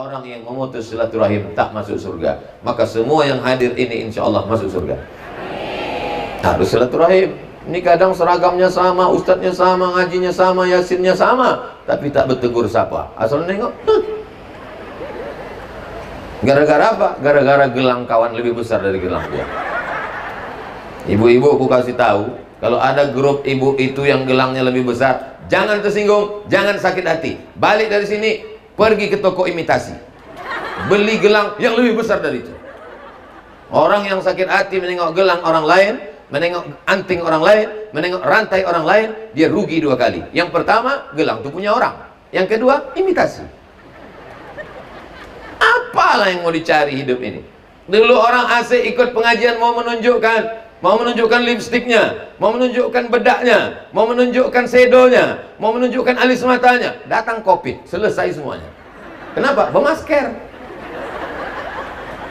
orang yang memutus silaturahim tak masuk surga. Maka semua yang hadir ini insya Allah masuk surga. Harus silaturahim. Ini kadang seragamnya sama, ustadznya sama, ngajinya sama, yasinnya sama, tapi tak bertegur sapa. Asal nengok, gara-gara apa? Gara-gara gelang kawan lebih besar dari gelang dia. Ibu-ibu, aku kasih tahu, kalau ada grup ibu itu yang gelangnya lebih besar, jangan tersinggung, jangan sakit hati. Balik dari sini, pergi ke toko imitasi, beli gelang yang lebih besar dari itu. Orang yang sakit hati menengok gelang orang lain, menengok anting orang lain, menengok rantai orang lain, dia rugi dua kali. Yang pertama, gelang itu punya orang. Yang kedua, imitasi. Apalah yang mau dicari hidup ini? Dulu orang asik ikut pengajian mau menunjukkan lipstiknya, mau menunjukkan bedaknya, mau menunjukkan sedonya, mau menunjukkan alis matanya. Datang COVID, selesai semuanya. Kenapa? Bermasker.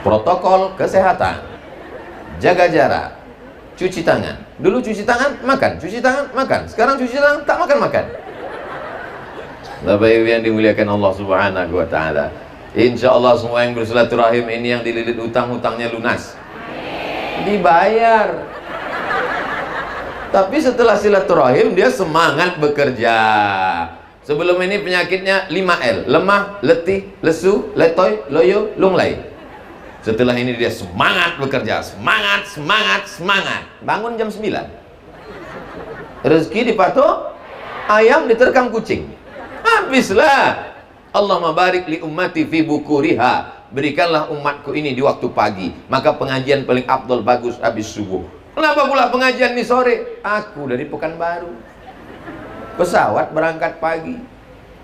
Protokol kesehatan, jaga jarak, cuci tangan. Dulu cuci tangan, makan. Cuci tangan, makan. Sekarang cuci tangan, tak makan-makan. Bapak Ibu yang dimuliakan Allah Subhanahu wa ta'ala, insya Allah semua yang bersilaturahim ini yang dililit utang-utangnya lunas, dibayar. Tapi setelah silaturahim dia semangat bekerja. Sebelum ini penyakitnya 5L: lemah, letih, lesu, letoy, loyo, lunglai. Setelah ini dia semangat bekerja, semangat. Bangun jam 9. Rezeki dipatok, ayam diterkam kucing. Habislah. Allahumma barik li ummati fi bukuriha. Berikanlah umatku ini di waktu pagi. Maka pengajian paling afdol bagus habis subuh. Kenapa pula pengajian di sore? Aku dari Pekanbaru. Pesawat berangkat pagi,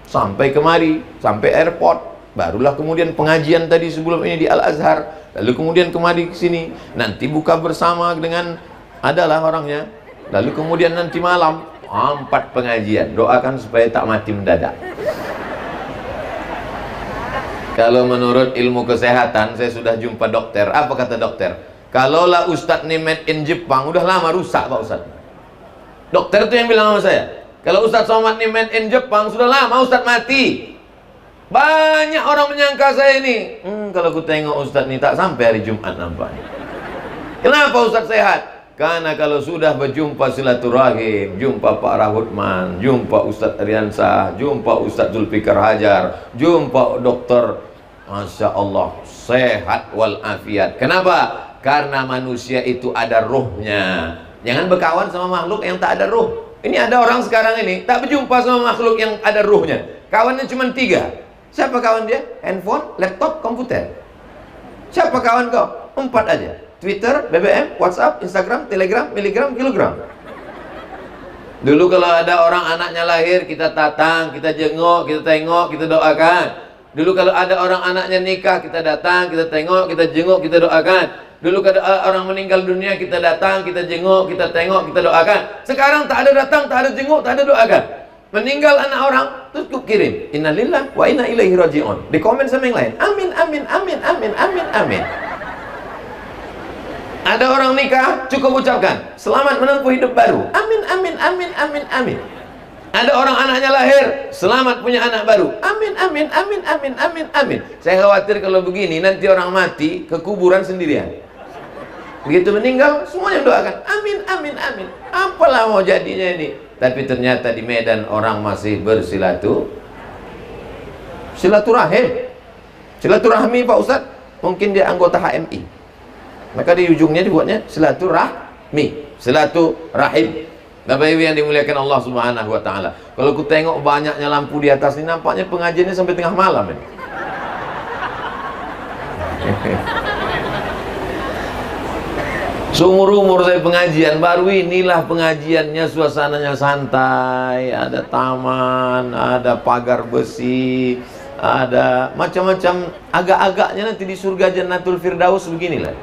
sampai kemari, sampai airport. Barulah kemudian pengajian tadi sebelum ini di Al-Azhar, lalu kemudian kemari ke sini, nanti buka bersama dengan adalah orangnya, lalu kemudian nanti malam 4 pengajian. Doakan supaya tak mati mendadak. Kalau menurut ilmu kesehatan, saya sudah jumpa dokter. Apa kata dokter? Kalaulah Ustadz ini made in Jepang, udah lama rusak Pak Ustadz. Dokter itu yang bilang sama saya, kalau Ustadz Somad ini made in Jepang, sudah lama Ustadz mati. Banyak orang menyangka saya ini, kalau aku tengok Ustadz ini tak sampai hari Jumat nampaknya. Kenapa Ustadz sehat? Karena kalau sudah berjumpa silaturahim, jumpa Pak Rahutman, jumpa Ustadz Ariansah, jumpa Ustadz Zulfikar Hajar, jumpa dokter, Masya Allah, sehat walafiat. Kenapa? Karena manusia itu ada ruhnya. Jangan berkawan sama makhluk yang tak ada ruh. Ini ada orang sekarang ini tak berjumpa sama makhluk yang ada ruhnya. Kawannya cuma 3. Siapa kawan dia? Handphone, laptop, komputer. Siapa kawan kau? 4 aja. Twitter, BBM, WhatsApp, Instagram, Telegram, Miligram, Kilogram. Dulu kalau ada orang anaknya lahir, kita datang, kita jenguk, kita tengok, kita doakan. Dulu kalau ada orang anaknya nikah, kita datang, kita tengok, kita jenguk, kita doakan. Dulu kalau orang meninggal dunia, kita datang, kita jenguk, kita tengok, kita doakan. Sekarang tak ada datang, tak ada jenguk, tak ada doakan. Meninggal anak orang, terus kirim innalillah wa inna ilaihi raji'un. Di komen sama yang lain, amin, amin, amin, amin, amin, amin. Ada orang nikah, cukup ucapkan selamat menempuh hidup baru, amin, amin, amin, amin, amin. Ada orang anaknya lahir, selamat punya anak baru, amin, amin, amin, amin, amin, amin. Saya khawatir kalau begini nanti orang mati ke kuburan sendirian. Begitu meninggal, semuanya doakan amin, amin, amin. Apalah mau jadinya ini? Tapi ternyata di Medan orang masih silaturahim. Silaturahmi Pak Ustadz, mungkin dia anggota HMI. Maka di ujungnya dibuatnya silaturahmi, silaturahim. Bapak Ibu yang dimuliakan Allah Subhanahu wa ta'ala, kalau ku tengok banyaknya lampu di atas ini, nampaknya pengajiannya sampai tengah malam ini. Seumur-umur saya pengajian, baru inilah pengajiannya suasananya santai, ada taman, ada pagar besi, ada macam-macam. Agak-agaknya nanti di surga Jannatul Firdaus beginilah.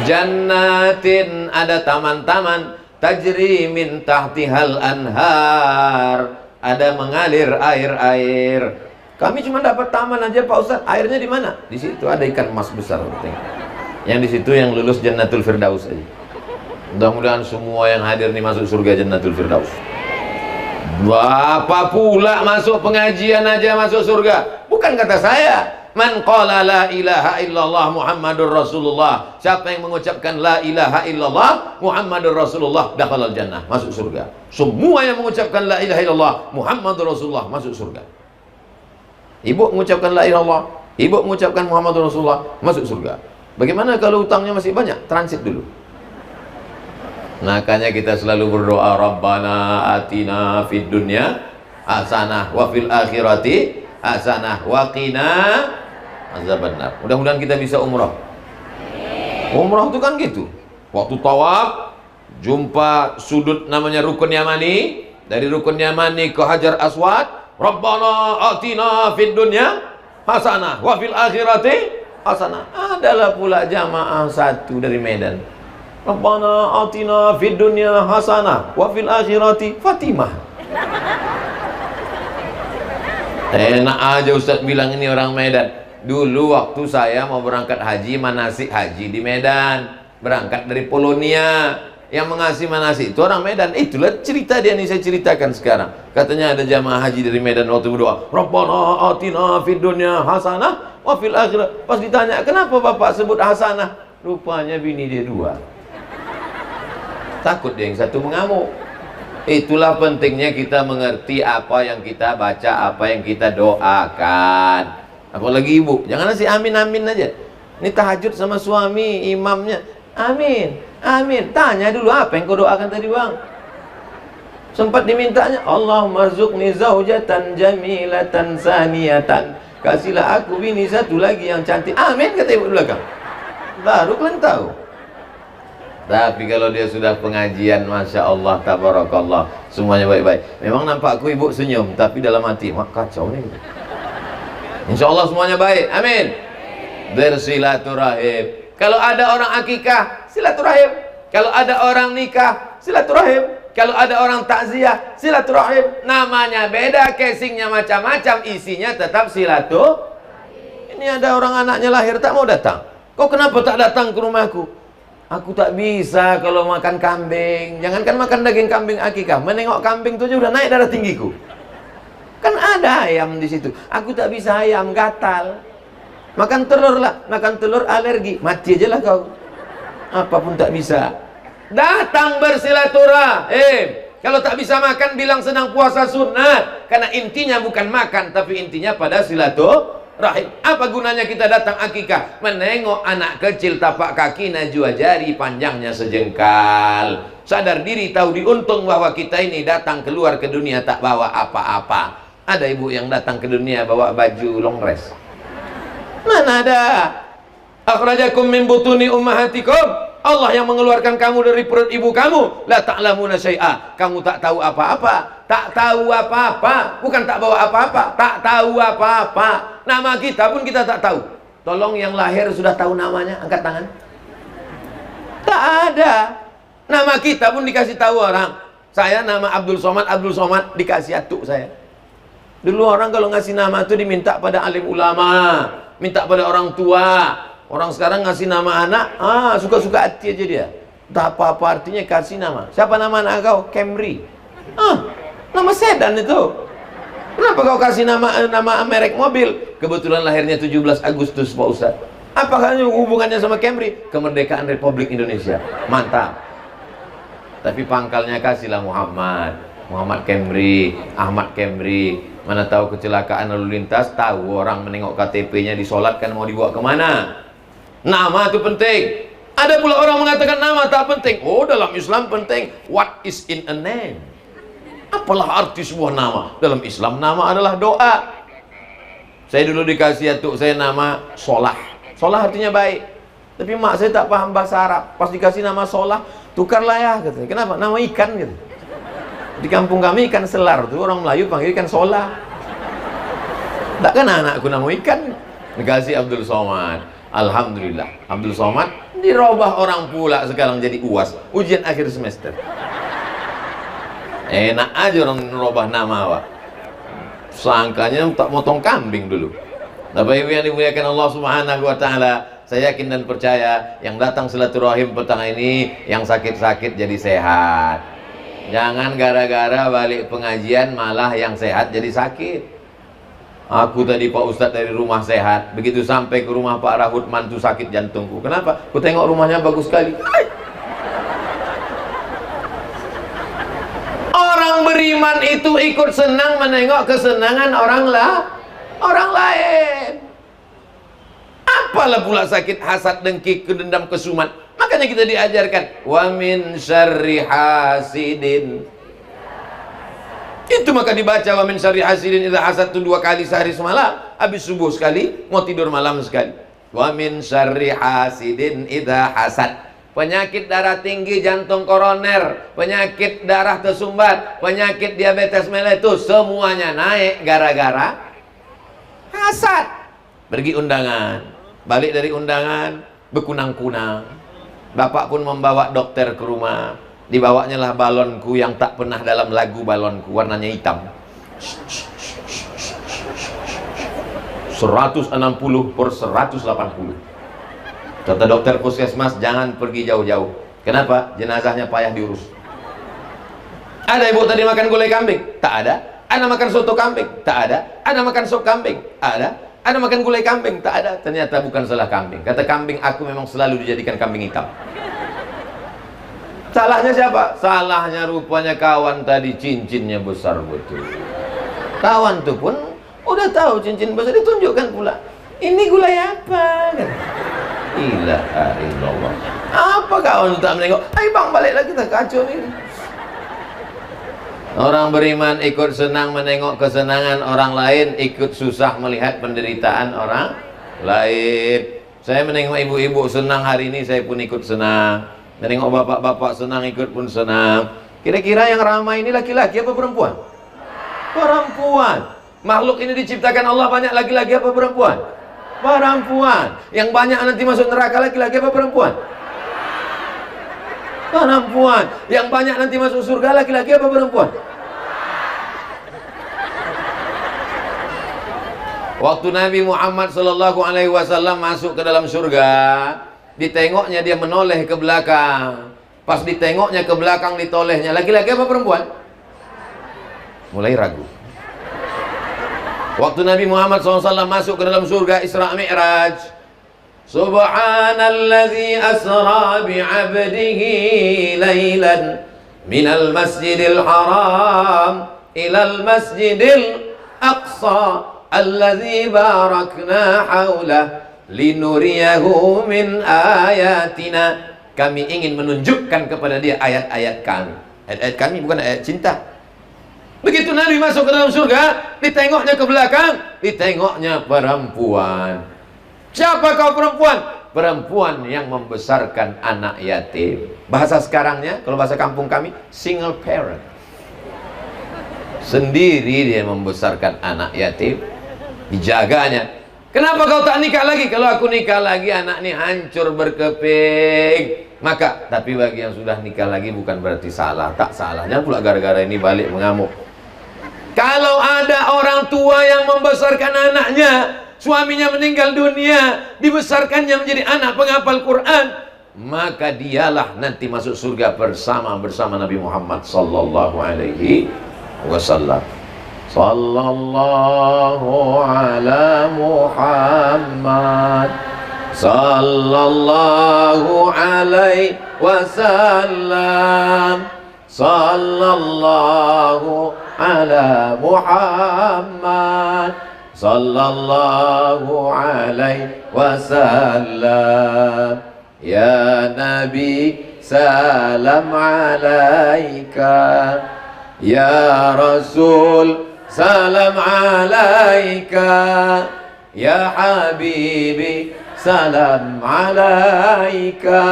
Jannatin, ada taman-taman, tajri min tahtihal anhar, ada mengalir air-air. Kami cuma dapat taman aja Pak Ustadz, airnya di mana? Di situ ada ikan emas besar. Yang di situ yang lulus Jannatul Firdaus aja. Mudah-mudahan semua yang hadir nih masuk surga Jannatul Firdaus. Bapak pula masuk pengajian aja masuk surga. Bukan kata saya, Man qala la ilaha illallah Muhammadur Rasulullah. Siapa yang mengucapkan la ilaha illallah Muhammadur Rasulullah, dakhalal jannah, masuk surga. Semua yang mengucapkan la ilaha illallah Muhammadur Rasulullah masuk surga. Ibu mengucapkan la ilaha illallah, ibu mengucapkan Muhammadur Rasulullah, masuk surga. Bagaimana kalau utangnya masih banyak? Transit dulu. Makanya kita selalu berdoa, Rabbana atina fid dunya hasanah wa fil akhirati hasanah wa qina azabannar. Mudah-mudahan kita bisa umrah. Umrah itu kan gitu. Waktu tawaf jumpa sudut namanya Rukun Yamani, dari Rukun Yamani ke Hajar Aswad, Rabbana atina fid dunya hasanah wa fil akhirati hasanah. Adalah pula jamaah satu dari Medan. Rabbana atina fid dunya hasanah wa fil akhirati Fatimah. Enak aja Ustaz bilang ini orang Medan. Dulu waktu saya mau berangkat haji, manasik haji di Medan, berangkat dari Polonia, yang mengasih manasik itu orang Medan. Itulah cerita dia nih, saya ceritakan sekarang. Katanya ada jamaah haji dari Medan waktu berdoa, Rabbana atina fid dunya hasanah wa fil akhirah. Pas ditanya, kenapa bapak sebut hasanah? Rupanya bini dia dua. Takut dia yang satu mengamuk. Itulah pentingnya kita mengerti apa yang kita baca, apa yang kita doakan. Apalagi ibu, jangan nasi amin-amin aja. Ini tahajud sama suami, imamnya amin, amin. Tanya dulu, apa yang kau doakan tadi bang? Sempat dimintanya, Allahumma rzuqni zaujatan jamilatan saniyatan. Kasihlah aku bini satu lagi yang cantik. Amin, kata ibu belakang. Baru kalian tahu. Tapi kalau dia sudah pengajian, Masya Allah, tabarakallah, semuanya baik-baik. Memang nampakku ibu senyum, tapi dalam hati, mak kacau nih. Insya Allah semuanya baik, amin. Bersilaturahim. Kalau ada orang akikah, silaturahim. Kalau ada orang nikah, silaturahim. Kalau ada orang takziah, silaturahim. Namanya beda, casingnya macam-macam, isinya tetap silaturahim. Ini ada orang anaknya lahir tak mau datang. Kau kenapa tak datang ke rumahku? Aku tak bisa kalau makan kambing. Jangankan makan daging kambing akikah, menengok kambing itu udah naik darah tinggiku. Kan ada ayam di situ. Aku tak bisa ayam, gatal. Makan telur lah, makan telur alergi, mati aja lah kau. Apapun tak bisa. Datang bersilaturahim. Kalau tak bisa makan, bilang sedang puasa sunat. Karena intinya bukan makan, tapi intinya pada silaturahim. Apa gunanya kita datang akikah? Menengok anak kecil, tapak kaki, najwa jari, panjangnya sejengkal. Sadar diri, tahu diuntung bahwa kita ini datang keluar ke dunia tak bawa apa-apa. Ada ibu yang datang ke dunia bawa baju long dress. Mana ada? Akhrajakum min butuni ummahatikum. Allah yang mengeluarkan kamu dari perut ibu kamu. La ta'lamuna syai'a. Kamu tak tahu apa-apa. Tak tahu apa-apa. Bukan tak bawa apa-apa. Tak tahu apa-apa. Nama kita pun kita tak tahu. Tolong yang lahir sudah tahu namanya, angkat tangan. Tak ada. Nama kita pun dikasih tahu orang. Saya nama Abdul Somad, Abdul Somad dikasih atuk saya. Dulu orang kalau ngasih nama itu diminta pada alim ulama, minta pada orang tua. Orang sekarang ngasih nama anak, suka-suka hati aja dia. Tak apa-apa artinya kasih nama. Siapa nama anak kau? Camry. Nama sedan itu. Kenapa kau kasih nama merek mobil? Kebetulan lahirnya 17 Agustus Pak Ustaz. Apakah hubungannya sama Camry? Kemerdekaan Republik Indonesia. Mantap. Tapi pangkalnya kasihlah Muhammad. Muhammad Camry, Ahmad Camry. Mana tahu kecelakaan lalu lintas, tahu orang menengok KTP-nya disolatkan mau dibawa kemana. Nama itu penting. Ada pula orang mengatakan nama tak penting. Oh, dalam Islam penting. What is in a name? Apalah arti sebuah nama? Dalam Islam nama adalah doa. Saya dulu dikasih atuk saya nama Solah. Solah artinya baik. Tapi mak saya tak paham bahasa Arab. Pas dikasih nama Solah, tukarlah ya katanya. Kenapa? Nama ikan gitu. Di kampung kami ikan selar tuh orang Melayu panggil ikan sola. Tak kan anakku nama ikan. Dikasih Abdul Somad. Alhamdulillah. Abdul Somad dirubah orang pula sekarang jadi UAS, ujian akhir semester. Enak aja orang merubah nama Pak. Sangkanya tak motong kambing dulu. Bapak Ibu yang dimuliakan Allah Subhanahu wa taala, saya yakin dan percaya yang datang silaturahim petang ini yang sakit-sakit jadi sehat. Jangan gara-gara balik pengajian malah yang sehat jadi sakit. Aku tadi Pak Ustadz dari rumah sehat, begitu sampai ke rumah Pak Rahut mantu sakit jantungku. Kenapa? Aku tengok rumahnya bagus sekali. Orang beriman itu ikut senang menengok kesenangan orang lain. Apalah pula sakit hasad, dengki, kedendam, kesumat. Makanya kita diajarkan wa min syarri hasidin. Itu maka dibaca wa min syarri hasidin idza hasad itu 2 kali sehari semalam, habis subuh sekali, mau tidur malam sekali. Wa min syarri hasidin idza hasad. Penyakit darah tinggi, jantung koroner, penyakit darah tersumbat, penyakit diabetes mellitus, semuanya naik gara-gara hasad. Pergi undangan, balik dari undangan bekunang-kunang. Bapak pun membawa dokter ke rumah. Dibawanya lah balonku yang tak pernah dalam lagu balonku, warnanya hitam. 160 per 180. Kata dokter puskesmas, jangan pergi jauh-jauh. Kenapa? Jenazahnya payah diurus. Ada ibu tadi makan gulai kambing? Tak ada. Ada makan soto kambing? Tak ada. Ada makan sop kambing? Ada. Ada makan gulai kambing? Tak ada. Ternyata bukan salah kambing. Kata kambing, aku memang selalu dijadikan kambing hitam. Salahnya siapa? Salahnya rupanya kawan tadi, cincinnya besar betul. Kawan tuh pun udah tahu cincin besar, ditunjukkan pula. Ini gulai apa? Ilaha illallah. Apa kawan tak menengok? Ayo bang, balik lagi, kita kacau nih. Orang beriman ikut senang menengok kesenangan orang lain, ikut susah melihat penderitaan orang lain. Saya menengok ibu-ibu senang hari ini, saya pun ikut senang. Menengok bapak-bapak senang, ikut pun senang. Kira-kira yang ramai ini laki-laki apa perempuan? Perempuan. Makhluk ini diciptakan Allah banyak laki-laki apa perempuan? Perempuan. Yang banyak nanti masuk neraka laki-laki apa perempuan? Perempuan. Yang banyak nanti masuk surga laki-laki apa perempuan? Waktu Nabi Muhammad SAW masuk ke dalam surga, ditengoknya dia menoleh ke belakang. Pas ditengoknya ke belakang, ditolehnya laki-laki apa perempuan? Mulai ragu. Waktu Nabi Muhammad SAW masuk ke dalam surga Isra Mi'raj, Subhanalladzi asra bi'abdihi laylan minal masjidil haram ilal masjidil aqsa alladzi barakna haulah linuriyahu min ayatina. Kami ingin menunjukkan kepada dia ayat-ayat kami. Ayat-ayat kami bukan ayat cinta. Begitu Nabi masuk ke dalam surga, ditengoknya ke belakang, ditengoknya perempuan. Siapa kau perempuan? Perempuan yang membesarkan anak yatim. Bahasa sekarangnya, kalau bahasa kampung kami, single parent. Sendiri dia membesarkan anak yatim, dijaganya. Kenapa kau tak nikah lagi? Kalau aku nikah lagi, anak ini hancur berkeping. Maka, tapi bagi yang sudah nikah lagi bukan berarti salah. Tak salahnya pula gara-gara ini balik mengamuk. Kalau ada orang tua yang membesarkan anaknya, suaminya meninggal dunia, dibesarkannya menjadi anak penghafal Quran, maka dialah nanti masuk surga bersama Nabi Muhammad sallallahu alaihi wasallam. Sallallahu ala Muhammad sallallahu alaihi wasallam. Sallallahu ala Muhammad sallallahu alaihi wasallam. Ya Nabi, salam alaika. Ya Rasul, salam alaika. Ya Habibi, salam alaika.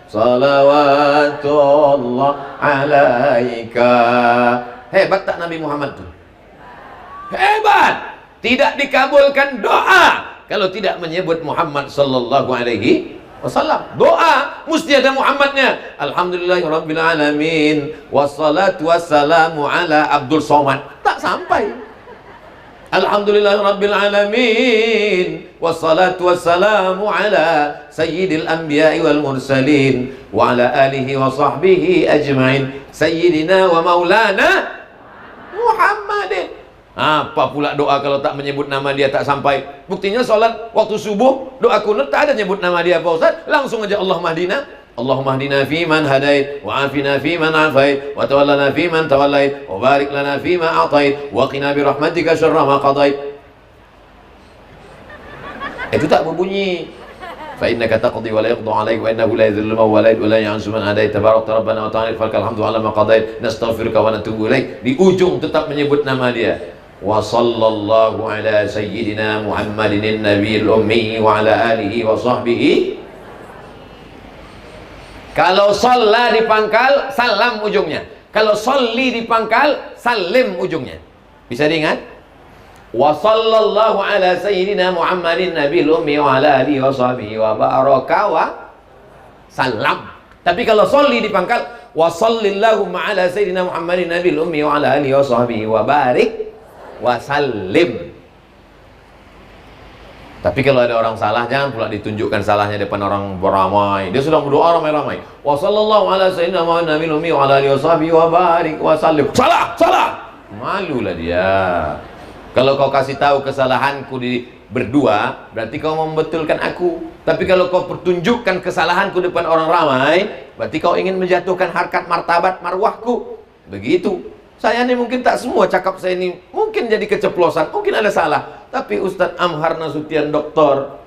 Salawatullah alaika. Hebat tak Nabi Muhammad itu? Hebat. Tidak dikabulkan doa kalau tidak menyebut Muhammad sallallahu alaihi wasallam. Doa mesti ada Muhammadnya. Alhamdulillahirabbil alamin wassalatu wassalamu ala Abdul Somad. Tak sampai. Alhamdulillahirabbil alamin wassalatu wassalamu ala sayyidil anbiya'i wal mursalin wa ala alihi wa sahbihi ajma'in sayyidina wa maulana Muhammadin. Apa pula doa kalau tak menyebut nama dia tak sampai? Buktinya sholat waktu subuh, doa kunut tak ada nyebut nama dia Pak Ustaz. Langsung aja Allahumma hdina, Allahumma hdina fi man hadait, wa afina fi man afait, wa tawallana fi man tawallait, wa barik lana fi ma atait, wa qina bi rahmatika syarra ma qadait. Itu tak berbunyi. Fa innaka taqdi wa la yuqda 'alaik wa innahu la yadhillu man walait wa la yu'izzu man adait tabarakta rabbana wa ta'ala falakal hamdu 'ala ma qadait nastaghfiruka wa natubu ilaik. Di ujung tetap menyebut nama dia. Wa sallallahu ala sayyidina Muhammadin nabiyil ummi wa ala alihi wa sahbihi. Kalau shalla di pangkal, salam ujungnya. Kalau sholli di pangkal, salim ujungnya. Bisa diingat? Wa sallallahu ala sayyidina Muhammadin nabiyil ummi wa ala alihi wa sahbihi wa baraka wa salam. Tapi kalau sholli di pangkal, wa sallillahu ala sayyidina Muhammadin nabiyil ummi wa ala alihi wa sahbihi wa barik wa sallim. Tapi kalau ada orang salah, jangan pula ditunjukkan salahnya depan orang beramai. Dia sedang berdoa ramai-ramai. Wa sallallahu ala sayyidina Muhammadin nabiyil ummi wa ala alihi wa sahbihi wa barik wa sallim. Salah, salah. Malulah dia. Kalau kau kasih tahu kesalahanku di berdua, berarti kau membetulkan aku. Tapi kalau kau pertunjukkan kesalahanku depan orang ramai, berarti kau ingin menjatuhkan harkat martabat marwahku. Begitu. Saya ini mungkin tak semua cakap saya ini mungkin jadi keceplosan, mungkin ada salah. Tapi Ustadz Amhar Nasution Doktor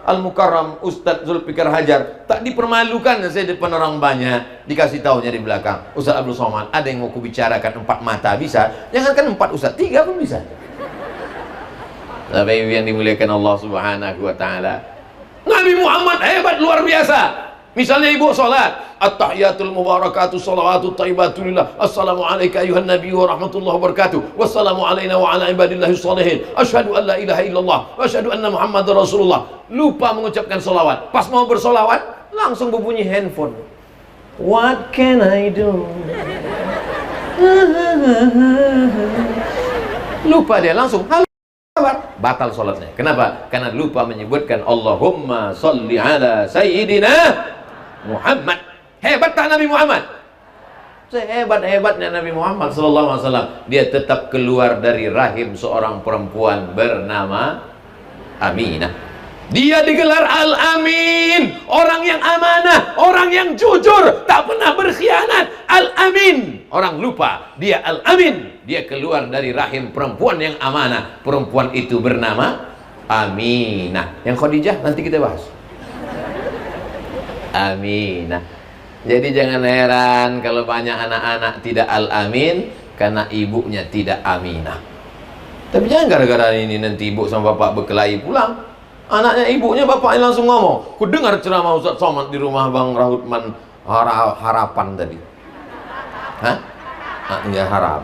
Al-Mukarram Ustadz Zulfikar Hajar tak dipermalukan saya depan orang banyak. Dikasih tahunya di belakang, Ustadz Abdul Somad, ada yang mau kubicarakan 4 mata bisa, jangankan 4 Ustadz, 3 pun bisa. Bapak Ibu yang dimuliakan Allah Subhanahu wa taala. Nabi Muhammad hebat luar biasa. Misalnya ibu sholat, at-tahiyatul mubarakatuh salawatut thayyibatulillah, assalamu alayka ayuhan nabi wa rahmatullahi wa barakatuh, wassalamu alayna wa ala ibadillahi sholihin, asyhadu an la ilaha illallah wa asyhadu anna muhammadar rasulullah. Lupa mengucapkan salawat. Pas mau bersolawat, langsung berbunyi handphone. What can I do? Lupa dia langsung, halo, batal sholatnya. Kenapa? Karena lupa menyebutkan Allahumma sholli ala sayyidina Muhammad. Hebat tak Nabi Muhammad? Sehebat-hebatnya Nabi Muhammad SAW, dia tetap keluar dari rahim seorang perempuan bernama Aminah. Dia digelar Al-Amin, orang yang amanah, orang yang jujur, tak pernah berkhianat. Al-Amin, orang lupa, dia Al-Amin. Dia keluar dari rahim perempuan yang amanah. Perempuan itu bernama Aminah. Yang Khadijah nanti kita bahas. Aminah. Jadi jangan heran kalau banyak anak-anak tidak Al-Amin karena ibunya tidak Aminah. Tapi jangan gara-gara ini nanti ibu sama bapak berkelahi pulang. Anaknya ibunya bapaknya langsung ngomong, ku dengar ceramah Ustaz Somad di rumah Bang Rahutman Harapan tadi. Hah? Ya harap.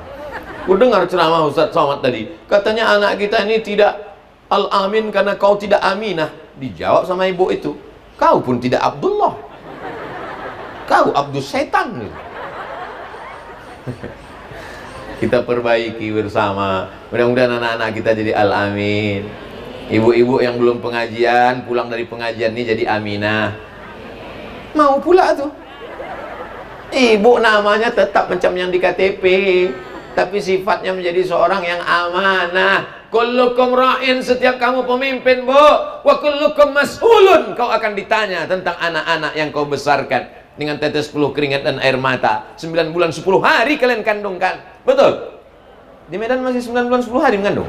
Ku dengar ceramah Ustaz Somad tadi, katanya anak kita ini tidak Al-Amin karena kau tidak Aminah. Dijawab sama ibu itu, kau pun tidak Abdullah, kau Abdus Setan. Kita perbaiki bersama. Mudah-mudahan anak-anak kita jadi Al-Amin. Ibu-ibu yang belum pengajian, pulang dari pengajian ini jadi Aminah. Mau pula tuh. Ibu namanya tetap macam yang di KTP, tapi sifatnya menjadi seorang yang amanah. Kullukum ra'in, setiap kamu pemimpin, Bu. Wa kullukum mas'ulun, kau akan ditanya tentang anak-anak yang kau besarkan dengan tetes peluh keringat dan air mata. 9 bulan 10 hari kalian kandungkan. Betul? Di Medan masih 9 bulan 10 hari mengandung.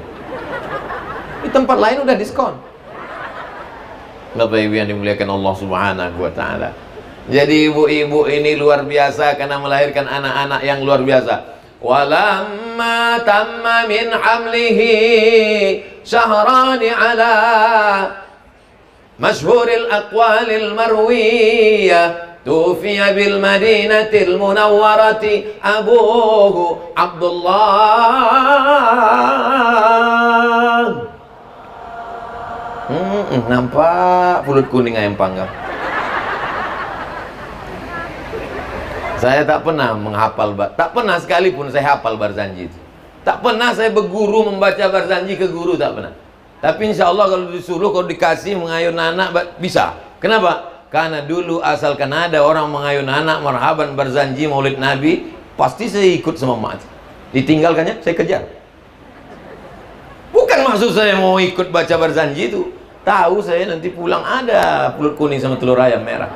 Di tempat lain udah diskon. Bapak Ibu yang dimuliakan Allah Subhanahu wa taala. Jadi ibu-ibu ini luar biasa karena melahirkan anak-anak yang luar biasa. Walamma tamma min hamlihi syahrani ala masyhuril aqwalil marwiyah tufiya bil madinatil munawwarati abuhu Abdullah. Nampak pulut kuning ayam panggang. Saya tak pernah menghafal, tak pernah sekalipun saya hafal Barzanji itu. Tak pernah saya berguru membaca Barzanji ke guru, tak pernah. Tapi insya Allah kalau disuruh, kalau dikasih mengayun anak, bisa. Kenapa? Karena dulu asalkan ada orang mengayun anak, marhaban Barzanji, maulid Nabi, pasti saya ikut sama mak. Ditinggalkannya, saya kejar. Maksud saya mau ikut baca Barzanji itu, tahu saya nanti pulang ada pulut kuning sama telur ayam merah.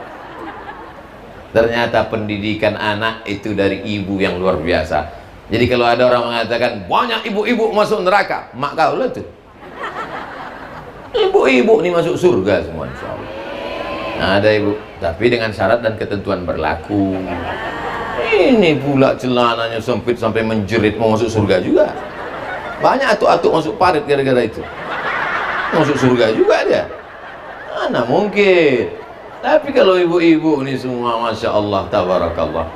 Ternyata pendidikan anak itu dari ibu yang luar biasa. Jadi kalau ada orang mengatakan banyak ibu-ibu masuk neraka, mak kau lah tuh. Ibu-ibu ini masuk surga semua, insyaallah. Nah, ada ibu, tapi dengan syarat dan ketentuan berlaku. Ini pula celananya sempit sampai menjerit, mau masuk surga juga. Banyak atuk-atuk masuk parit gara-gara itu. Masuk surga juga dia. Mana mungkin. Tapi kalau ibu-ibu ini semua, masya Allah, tabarakallah.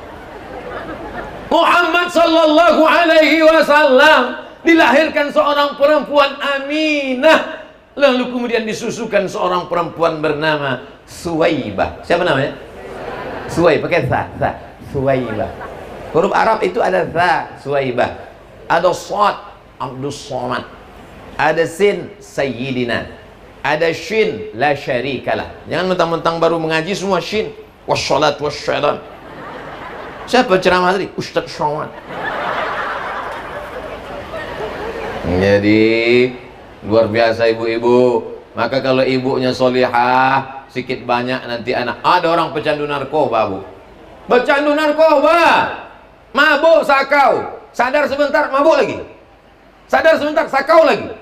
Muhammad sallallahu alaihi wasallam dilahirkan seorang perempuan Aminah, lalu kemudian disusukan seorang perempuan bernama Suwaibah. Siapa namanya? Suwaibah, pakai sa. Suwaibah. Huruf Arab itu ada sa, Suwaibah. Ada sad, Abdus Somad. Ada sin, Sayyidina. Ada shin, la syarikalah. Jangan mentang-mentang baru mengaji semua shin. Wassalat wassalam. Siapa ceramah tadi? Ustaz Syawal. Jadi luar biasa ibu-ibu. Maka kalau ibunya solihah, sedikit banyak nanti anak. Ada orang pecandu narkoba, Bu. Pecandu narkoba, mabuk sakau. Sadar sebentar, mabuk lagi. Sadar sebentar, sakau lagi.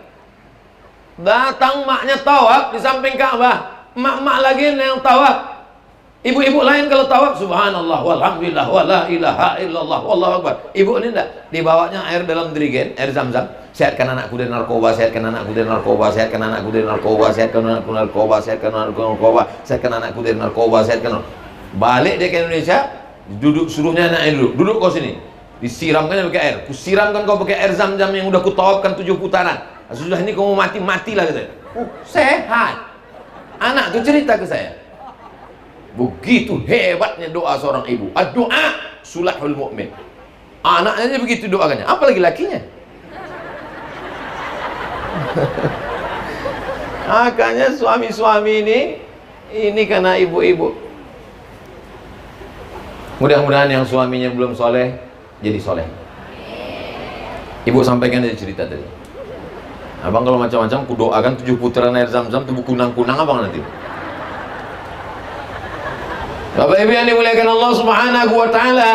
Datang maknya tawaf di samping Ka'bah. Mak-mak lagi yang tawaf. Ibu-ibu lain kalau tawaf, subhanallah, walhamdulillah, wala ilaha illallah, wallahu akbar. Ibu ini enggak, dibawanya air dalam dirigen, air zam-zam. Sehatkan anakku dari narkoba, sehatkan anakku dari narkoba, sehatkan anakku dari narkoba, sehatkan anakku dari narkoba, sehatkan anakku dari narkoba, sehatkan anakku dari narkoba, sehatkan. Balik dia ke Indonesia, duduk, suruhnya anaknya duduk kau sini. Disiramkan pakai air. Kusiramkan kau pakai air zam-zam yang udah kutawafkan 7 putaran. Sudah ini kau mau mati, matilah katanya. Sehat. Anak tuh cerita ke saya. Begitu hebatnya doa seorang ibu. Doa sulahul mu'min. Anaknya begitu doakannya, apalagi lakinya. Makanya suami-suami ini karena ibu-ibu. Mudah-mudahan yang suaminya belum soleh jadi soleh. Ibu sampaikan dari cerita tadi. Abang kalau macam-macam ku doakan 7 putaran air zam-zam, tubuh kunang-kunang abang nanti. Bapak Ibu yang dimuliakan Allah Subhanahu wa taala,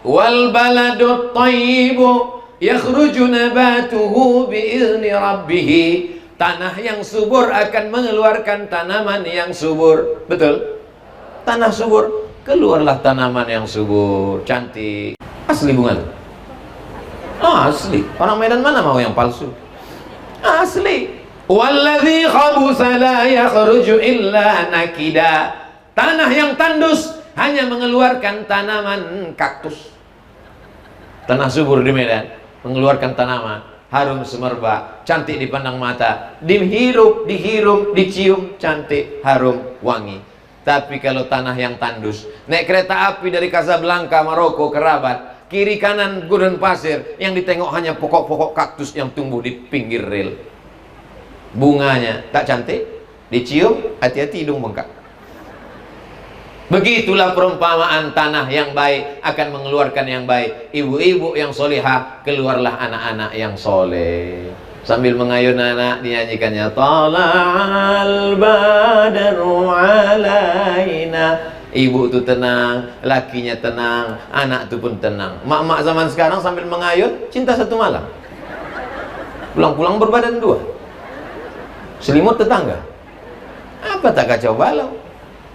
wal baladut thayyibu yakhruju nabatuhu bi'izni rabbih. Tanah yang subur akan mengeluarkan tanaman yang subur. Betul? Tanah subur, keluarlah tanaman yang subur, cantik. Asli bunga itu. Asli. Orang Medan mana mau yang palsu? Asli. Walladzi khabusa la yakhruju illa nakida. Tanah yang tandus hanya mengeluarkan tanaman kaktus. Tanah subur di Medan mengeluarkan tanaman harum semerbak, cantik dipandang mata, dihirup, dicium, cantik, harum, wangi. Tapi kalau tanah yang tandus, naik kereta api dari Casablanca, Maroko ke Rabat, kiri kanan gurun pasir, yang ditengok hanya pokok-pokok kaktus yang tumbuh di pinggir rel. Bunganya tak cantik, dicium, hati-hati hidung bengkak. Begitulah perumpamaan tanah yang baik akan mengeluarkan yang baik. Ibu-ibu yang solihah, keluarlah anak-anak yang soleh. Sambil mengayun anak, dinyanyikannya Tala'al badru alaina. Ibu itu tenang, lakinya tenang, anak itu pun tenang. Mak-mak zaman sekarang sambil mengayun, cinta satu malam. Pulang-pulang berbadan 2. Selimut tetangga. Apa tak kacau balau?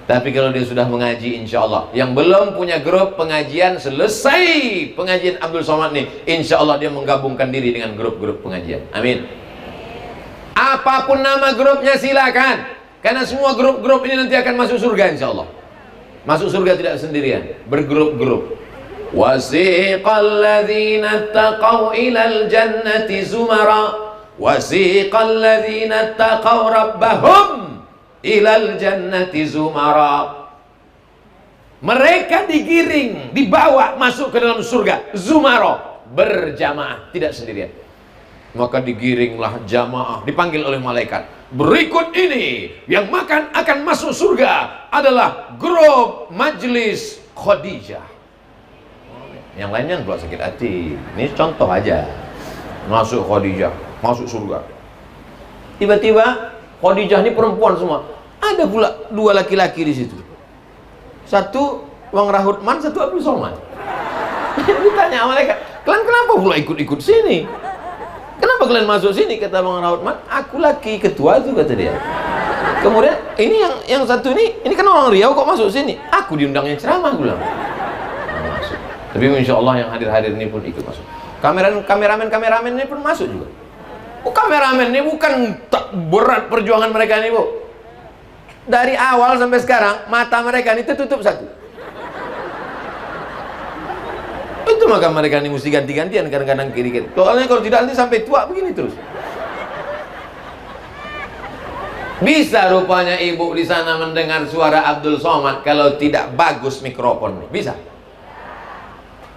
Tapi kalau dia sudah mengaji, insya Allah. Yang belum punya grup pengajian, selesai pengajian Abdul Somad nih, insya Allah dia menggabungkan diri dengan grup-grup pengajian. Amin. Apapun nama grupnya silakan, karena semua grup-grup ini nanti akan masuk surga insya Allah. Masuk surga tidak sendirian, bergrup-grup. Wasiqal ladzina taqaw ilal jannati zumara, wasiqal ladzina taqaw rabbahum ilal jannati zumara. Mereka digiring, dibawa masuk ke dalam surga zumara, berjamaah, tidak sendirian. Maka digiringlah jamaah, dipanggil oleh malaikat. Berikut ini yang akan masuk surga adalah grup Majlis Khadijah. Yang lainnya belum sakit hati. Ini contoh aja. Masuk Khadijah, masuk surga. Tiba-tiba Khadijah ini perempuan semua. Ada pula 2 laki-laki di situ. Satu Wang Rahutman, satu Abdul Somad. Ditanya malaikat, kalian kenapa pula ikut-ikut sini? Kenapa kalian masuk sini? Kata Wang Rahutman, aku laki ketua itu, kata dia. Kemudian ini yang satu ini kan orang Riau kok masuk sini? Aku diundangnya ceramah, bilang. Masuk. Tapi insya Allah yang hadir-hadir ini pun ikut masuk. Kameramen ini pun masuk juga. Oh, kameramen ini bukan tak berat perjuangan mereka ini, Bu. Dari awal sampai sekarang mata mereka ini tertutup satu. Itu maka mereka ini mesti ganti-gantian, kadang-kadang kiri-kiri. Soalnya kalau tidak nanti sampai tua begini terus. Bisa rupanya ibu di sana mendengar suara Abdul Somad kalau tidak bagus mikrofonnya. Bisa.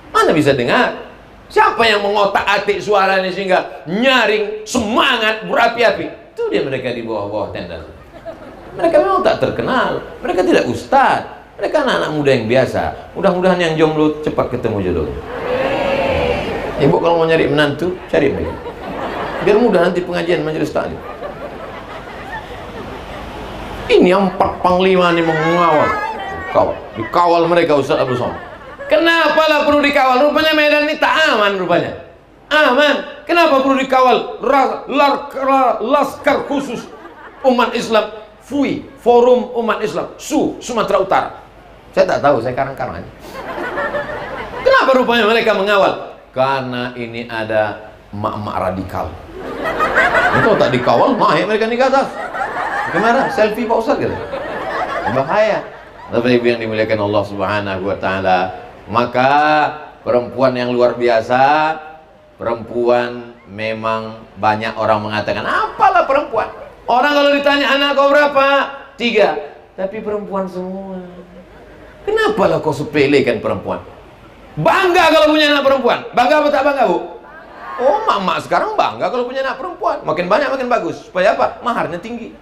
Mana bisa dengar? Siapa yang mengotak-atik suara ini sehingga nyaring, semangat, berapi-api? Itu dia mereka di bawah-bawah tenda. Mereka memang tak terkenal. Mereka tidak ustadz. Mereka anak-anak muda yang biasa. Mudah-mudahan yang jomblo cepat ketemu jodoh. Ibu kalau mau nyari menantu, cari mereka. Biar mudah nanti pengajian majelis taklim. Ini 4 panglima ini mengawal. Dikawal mereka Ustaz Abdul Somad. Kenapa lah perlu dikawal? Rupanya Medan ini tak aman rupanya. Aman. Kenapa perlu dikawal? Laskar khusus umat Islam FUI, Forum Umat Islam Sumatera Utara. Saya tak tahu, saya karang-karang aja. Kenapa rupanya mereka mengawal? Karena ini ada emak-emak radikal. Itu tak dikawal, naik mereka di atas. Gimana? Selfie Pak Ustaz gitu. Bahaya. Tapi ibu yang dimuliakan Allah Subhanahu wa taala, maka perempuan yang luar biasa, perempuan memang banyak orang mengatakan, apalah perempuan. Orang kalau ditanya anak kau berapa? 3. Tapi perempuan semua. Kenapa lah kau sepelekan perempuan? Bangga kalau punya anak perempuan. Bangga apa tak bangga, Bu? Oh, mak sekarang bangga kalau punya anak perempuan. Makin banyak makin bagus. Supaya apa? Maharnya tinggi.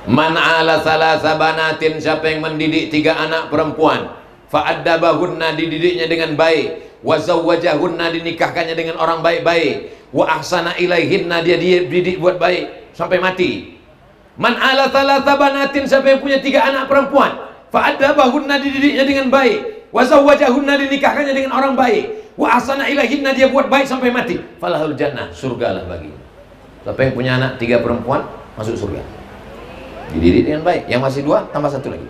Man ala salasa banatin, siapa yang mendidik 3 anak perempuan, fa'addabahunna, dididiknya dengan baik, wa zawwajahunna, dinikahkannya dengan orang baik-baik, wa ahsana ilaihinna, dia didik buat baik sampai mati. Man ala salasa banatin, siapa yang punya 3 anak perempuan, fa'addabahunna, dididiknya dengan baik, wa zawwajahunna, dinikahkannya dengan orang baik, wa ahsana ilaihinna, dia buat baik sampai mati, falahul jannah, surgalah baginya. Siapa yang punya anak 3 perempuan masuk surga. Dididik dengan baik. Yang masih 2 tambah 1 lagi.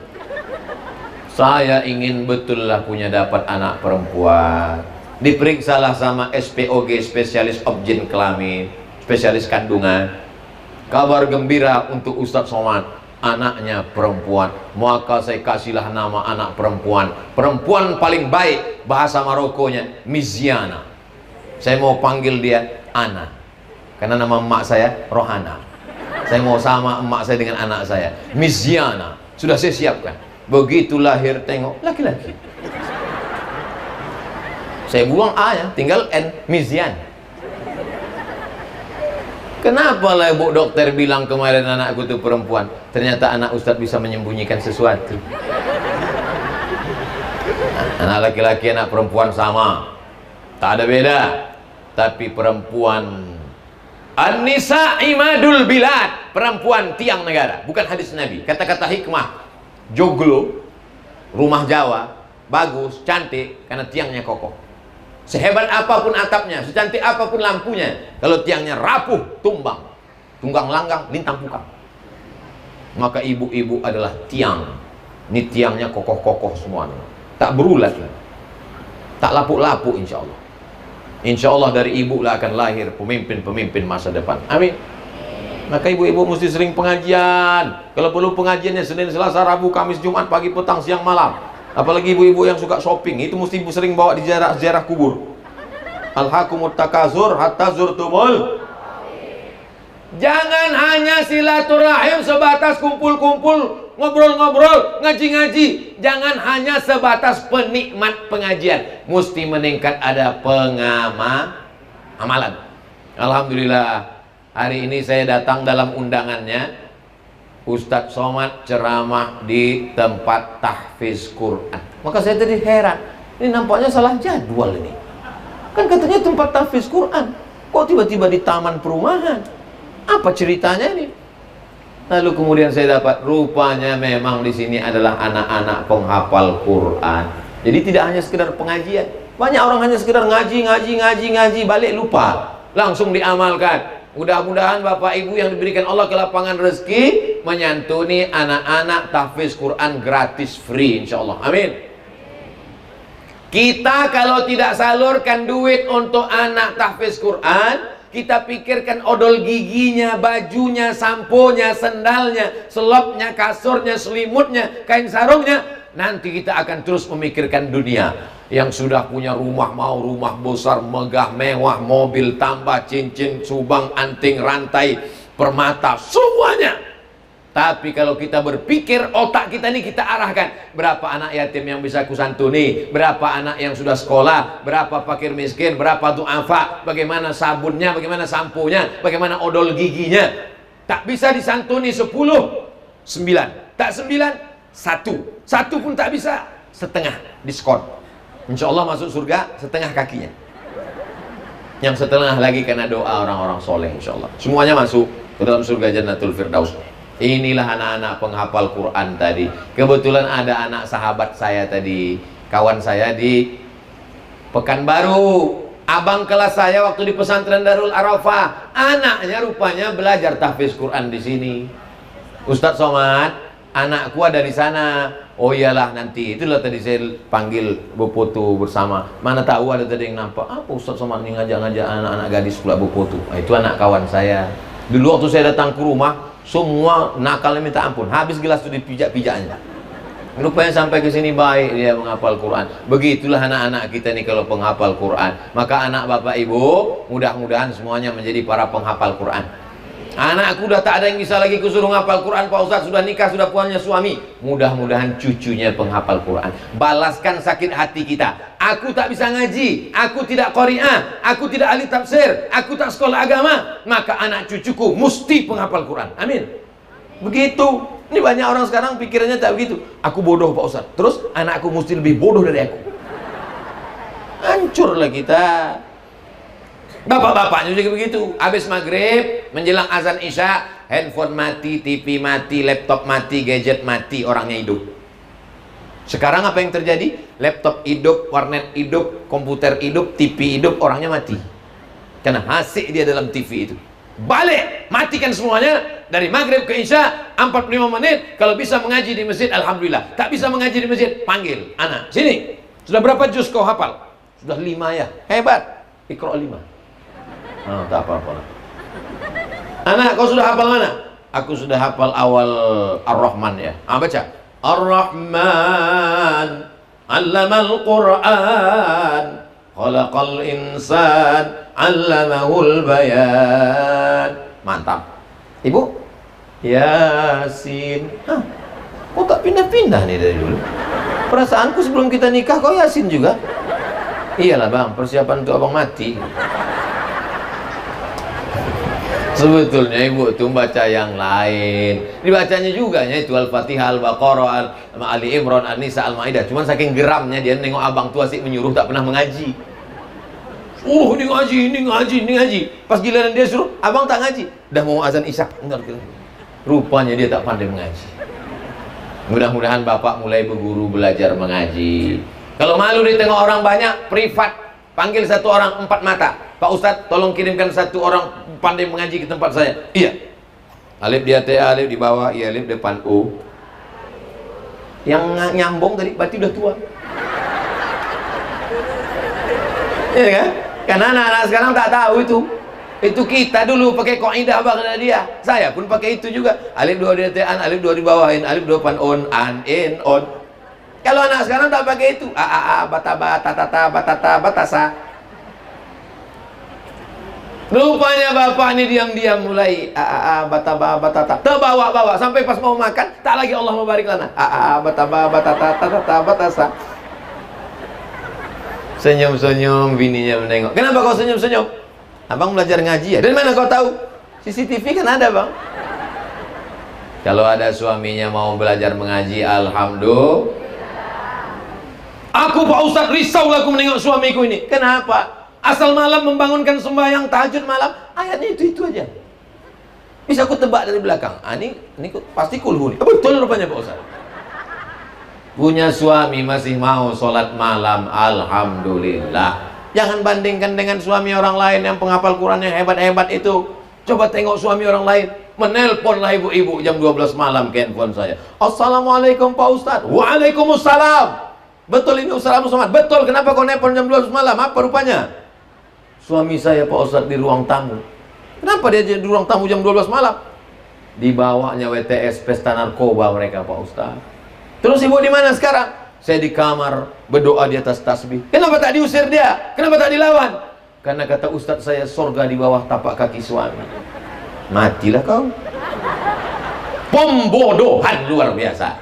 Saya ingin betul lah punya dapat anak perempuan. Diperiksalah sama SPOG, spesialis objin kelamin, spesialis kandungan. Kabar gembira untuk Ustadz Somad, anaknya perempuan. Maka saya kasihlah nama anak perempuan. Perempuan paling baik, bahasa Marokonya Miziana. Saya mau panggil dia Ana, karena nama emak saya Rohana. Saya mau sama emak saya dengan anak saya, Miziana. Sudah saya siapkan. Begitu lahir tengok laki-laki. Saya buang A ya, tinggal N, Mizian. Kenapa lah Bu dokter bilang kemarin anakku itu perempuan? Ternyata anak Ustadz bisa menyembunyikan sesuatu. Anak laki-laki, anak perempuan sama, tak ada beda. Tapi perempuan An-nisa imadul bilad, perempuan tiang negara, bukan hadis Nabi. Kata-kata hikmah, joglo, rumah Jawa, bagus, cantik, karena tiangnya kokoh. Sehebat apapun atapnya, secantik apapun lampunya, kalau tiangnya rapuh, tumbang, tunggang langgang, lintang pukang. Maka ibu-ibu adalah tiang. Ini tiangnya kokoh-kokoh semuanya, tak berulat, tak lapuk-lapuk, insya Allah. Insya Allah dari ibu lah akan lahir pemimpin-pemimpin masa depan. Amin. Maka ibu-ibu mesti sering pengajian. Kalau perlu pengajiannya Senin, Selasa, Rabu, Kamis, Jumat, pagi, petang, siang, malam. Apalagi ibu-ibu yang suka shopping, itu mesti ibu sering bawa di ziarah kubur. Alhaakumut takazur hatta zurtumul. Jangan hanya silaturahim sebatas kumpul-kumpul, ngobrol-ngobrol, ngaji-ngaji. Jangan hanya sebatas penikmat pengajian. Mesti meningkat ada amalan. Alhamdulillah, hari ini saya datang dalam undangannya Ustadz Somad ceramah di tempat tahfiz Quran. Maka saya tadi heran, ini nampaknya salah jadwal ini. Kan katanya tempat tahfiz Quran. Kok tiba-tiba di taman perumahan? Apa ceritanya ini? Lalu kemudian saya dapat, rupanya memang di sini adalah anak-anak penghafal Quran. Jadi tidak hanya sekedar pengajian. Banyak orang hanya sekedar ngaji, balik lupa. Langsung diamalkan. Mudah-mudahan Bapak Ibu yang diberikan Allah kelapangan rezeki menyantuni anak-anak tahfiz Quran gratis free, insya Allah. Amin. Kita kalau tidak salurkan duit untuk anak tahfiz Quran, kita pikirkan odol giginya, bajunya, samponya, sendalnya, selopnya, kasurnya, selimutnya, kain sarungnya, nanti kita akan terus memikirkan dunia. Yang sudah punya rumah, mau rumah besar, megah, mewah, mobil, tambah cincin, subang, anting, rantai, permata, semuanya. Tapi kalau kita berpikir, otak kita ini kita arahkan, berapa anak yatim yang bisa kusantuni, berapa anak yang sudah sekolah, berapa fakir miskin, berapa du'afa, bagaimana sabunnya, bagaimana sampunya, bagaimana odol giginya. Tak bisa disantuni 10, 9, tak 9, 1 pun tak bisa, setengah diskon. Insya Allah masuk surga setengah kakinya, yang setengah lagi karena doa orang-orang soleh. Insya Allah semuanya masuk ke dalam surga Jannatul Firdaus. Inilah anak-anak penghafal Quran tadi. Kebetulan ada anak sahabat saya tadi, kawan saya di Pekanbaru, abang kelas saya waktu di pesantren Darul Arafah. Anaknya rupanya belajar tahfiz Quran di sini. Ustadz Somad, anakku ada di sana. Oh iyalah, nanti itulah tadi saya panggil berfoto bersama. Mana tahu ada tadi yang nampak, apa Ustadz Somad ini ngajak-ngajak anak-anak gadis pula berfoto. Nah, itu anak kawan saya. Dulu waktu saya datang ke rumah, semua nakalnya minta ampun, habis gelas itu dipijak-pijaknya. Rupanya sampai ke sini baik dia menghafal Quran. Begitulah anak-anak kita nih kalau penghafal Quran. Maka anak Bapak Ibu, mudah-mudahan semuanya menjadi para penghafal Quran. Anakku udah tak ada yang bisa lagi kusuruh ngapal Quran, Pak Ustadz, sudah nikah, sudah punya suami. Mudah-mudahan cucunya penghafal Quran. Balaskan sakit hati kita. Aku tak bisa ngaji, aku tidak qari'ah, aku tidak ahli tafsir, aku tak sekolah agama, maka anak cucuku mesti penghafal Quran. Amin. Begitu. Ini banyak orang sekarang pikirannya tak begitu. Aku bodoh Pak Ustadz, terus anakku mesti lebih bodoh dari aku. Hancurlah kita. Bapak-bapaknya juga begitu. Habis maghrib, menjelang azan isya, handphone mati, TV mati, laptop mati, gadget mati, orangnya hidup. Sekarang apa yang terjadi? Laptop hidup, warnet hidup, komputer hidup, TV hidup, orangnya mati. Karena hasik dia dalam TV itu. Balik, matikan semuanya. Dari maghrib ke isya 45 menit. Kalau bisa mengaji di masjid, alhamdulillah. Tak bisa mengaji di masjid, panggil anak, sini. Sudah berapa juz kau hafal? Sudah 5 ya. Hebat. Iqra 5. Oh, tak apa-apa. Anak, kau sudah hafal mana? Aku sudah hafal awal Ar-Rahman ya. Baca. Ar-Rahman 'allamal Qur'an, khalaqal insan, 'allamahul bayan. Mantap. Ibu? Yasin. Kok tak pindah-pindah nih dari dulu? Perasaanku sebelum kita nikah kau Yasin juga. Iyalah bang, persiapan untuk abang mati. Sebetulnya ibu itu baca yang lain. Dibacanya juga yaitu Al-Fatihah, Al-Baqarah, Ali Imran, An-Nisa, Al-Maidah. Cuman saking geramnya dia nengok abang tua asik menyuruh tak pernah mengaji. Ini ngaji, ini ngaji, ini ngaji. Pas giliran dia suruh, abang tak ngaji. Dah mau azan isya. Rupanya dia tak pandai mengaji. Mudah-mudahan bapak mulai berguru belajar mengaji. Kalau malu ditengok orang banyak, privat. Panggil satu orang 4 mata. Pak Ustadz, tolong kirimkan satu orang pandai mengaji ke tempat saya. Iya. Alif di atas, alif di bawah, iya, alif depan O. Yang nyambung tadi berarti udah tua. Iya kan? Karena anak-anak sekarang tak tahu itu. Itu kita dulu pakai kaidah apa kata dia. Saya pun pakai itu juga. Alif 2 di atas, alif 2 di bawahin, alif 2 depan on, an, in, on. Kalau anak sekarang tak pakai itu. A, bataba, tatata, batata, batasa. Rupanya bapak ini diam-diam mulai bataba batata terbawa-bawa sampai pas mau makan tak lagi Allah barik lana bataba batata tatata batasa. Senyum-senyum bininya menengok. Kenapa kau senyum-senyum? Abang belajar ngaji ya? Dari mana kau tahu? CCTV kan ada bang. Kalau ada suaminya mau belajar mengaji, alhamdulillah. Aku Pak Ustadz risau lah aku menengok suamiku ini. Kenapa? Asal malam membangunkan sembahyang tahajud malam, ayatnya itu aja. Bisa aku tebak dari belakang. Ini pasti kulhu nih. Betul rupanya Pak Ustaz. Punya suami masih mau sholat malam, alhamdulillah. Jangan bandingkan dengan suami orang lain yang penghafal Quran yang hebat-hebat itu. Coba tengok suami orang lain. Menelponlah ibu-ibu jam 12 malam ke handphone saya. Assalamualaikum Pak Ustaz. Waalaikumsalam. Betul ini Ustaz Abdul Somad? Betul, kenapa kau nelpon jam 12 malam? Apa rupanya? Suami saya Pak Ustaz di ruang tamu. Kenapa dia di ruang tamu jam 12 malam? Dibawanya WTS pesta narkoba mereka Pak Ustaz. Terus ibu di mana sekarang? Saya di kamar berdoa di atas tasbih. Kenapa tak diusir dia? Kenapa tak dilawan? Karena kata Ustaz saya, surga di bawah tapak kaki suami. Matilah kau. Pembodohan luar biasa.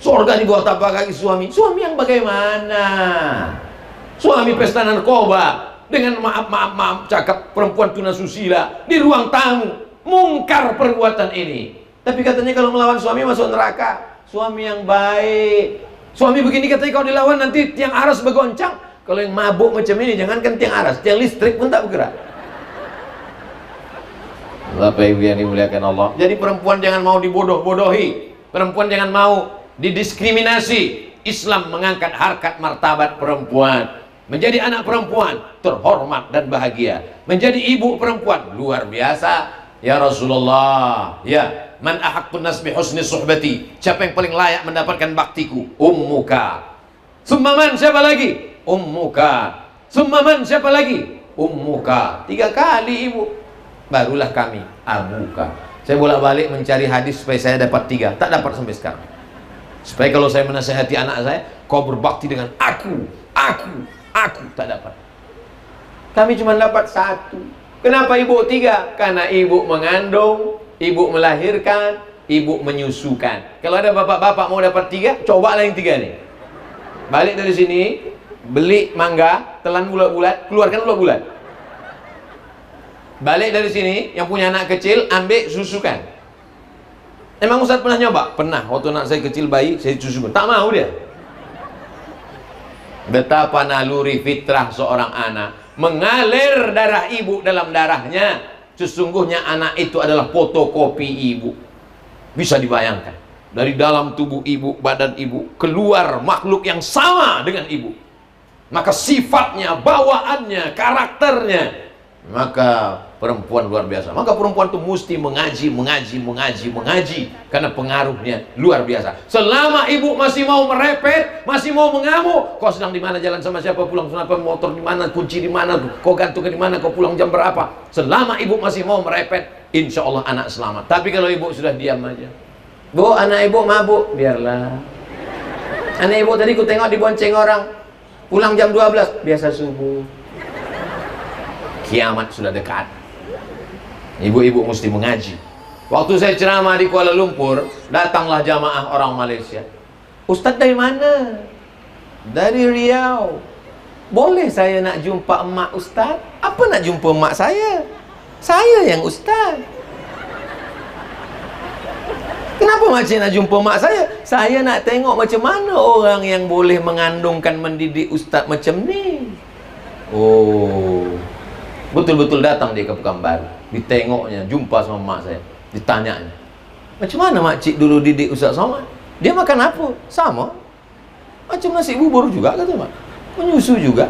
Surga di bawah tapak kaki suami. Suami yang bagaimana? Suami pesta narkoba dengan maaf cakap perempuan tunasusila di ruang tamu, mungkar perbuatan ini. Tapi katanya kalau melawan suami masuk neraka. Suami yang baik. Suami begini katanya kalau dilawan nanti tiang aras bergoncang. Kalau yang mabuk macam ini jangankan tiang aras, tiang listrik pun tak bergerak. Bapak Ibu yang dimuliakan Allah. Jadi perempuan jangan mau dibodoh-bodohi. Perempuan jangan mau didiskriminasi. Islam mengangkat harkat martabat perempuan. Menjadi anak perempuan terhormat dan bahagia. Menjadi ibu perempuan luar biasa. Ya Rasulullah, ya, man ahaqqun nas bi husni suhbati. Siapa yang paling layak mendapatkan baktiku? Ummuka. Summa man, siapa lagi? Ummuka. Summa man, siapa lagi? Ummuka. 3 kali ibu. Barulah kami, abuka. Saya bolak-balik mencari hadis supaya saya dapat 3. Tak dapat sampai sekarang. Supaya kalau saya menasihati anak saya, kau berbakti dengan aku, tak dapat. Kami cuma dapat 1. Kenapa ibu 3? Karena ibu mengandung, ibu melahirkan, ibu menyusukan. Kalau ada bapak-bapak mau dapat 3, cobalah yang 3 nih. Balik dari sini, beli mangga, telan bulat-bulat, keluarkan bulat-bulat. Balik dari sini, yang punya anak kecil, ambil susukan. Emang Ustaz pernah nyoba? Pernah, waktu anak saya kecil bayi, saya susukan. Tak mau dia. Betapa naluri fitrah seorang anak. Mengalir darah ibu dalam darahnya. Sesungguhnya anak itu adalah fotokopi ibu. Bisa dibayangkan. Dari dalam tubuh ibu, badan ibu, keluar makhluk yang sama dengan ibu. Maka sifatnya, bawaannya, karakternya. Maka perempuan luar biasa. Maka perempuan itu mesti mengaji. Karena pengaruhnya luar biasa. Selama ibu masih mau merepet, masih mau mengamuk, kau sedang di mana, jalan sama siapa, pulang sama siapa, motor di mana, kunci di mana, kau gantung di mana, kau pulang jam berapa. Selama ibu masih mau merepet, insya Allah anak selamat. Tapi kalau ibu sudah diam aja, Bu, anak ibu mabuk, biarlah. Anak ibu tadi ku tengok dibonceng orang, pulang jam 12, biasa subuh. Kiamat sudah dekat. Ibu-ibu mesti mengaji. Waktu saya ceramah di Kuala Lumpur, datanglah jamaah orang Malaysia. Ustaz dari mana? Dari Riau. Boleh saya nak jumpa emak Ustaz? Apa nak jumpa emak saya? Saya yang Ustaz. Kenapa macam nak jumpa emak saya? Saya nak tengok macam mana orang yang boleh mengandungkan mendidik Ustaz macam ni. Oh, betul-betul datang dia ke Pekanbaru. Ditengoknya, jumpa sama mak saya, ditanyanya, macam mana makcik dulu didik Ustaz Somad? Dia makan apa? Sama, macam nasi bubur juga, kata mak, menyusu juga.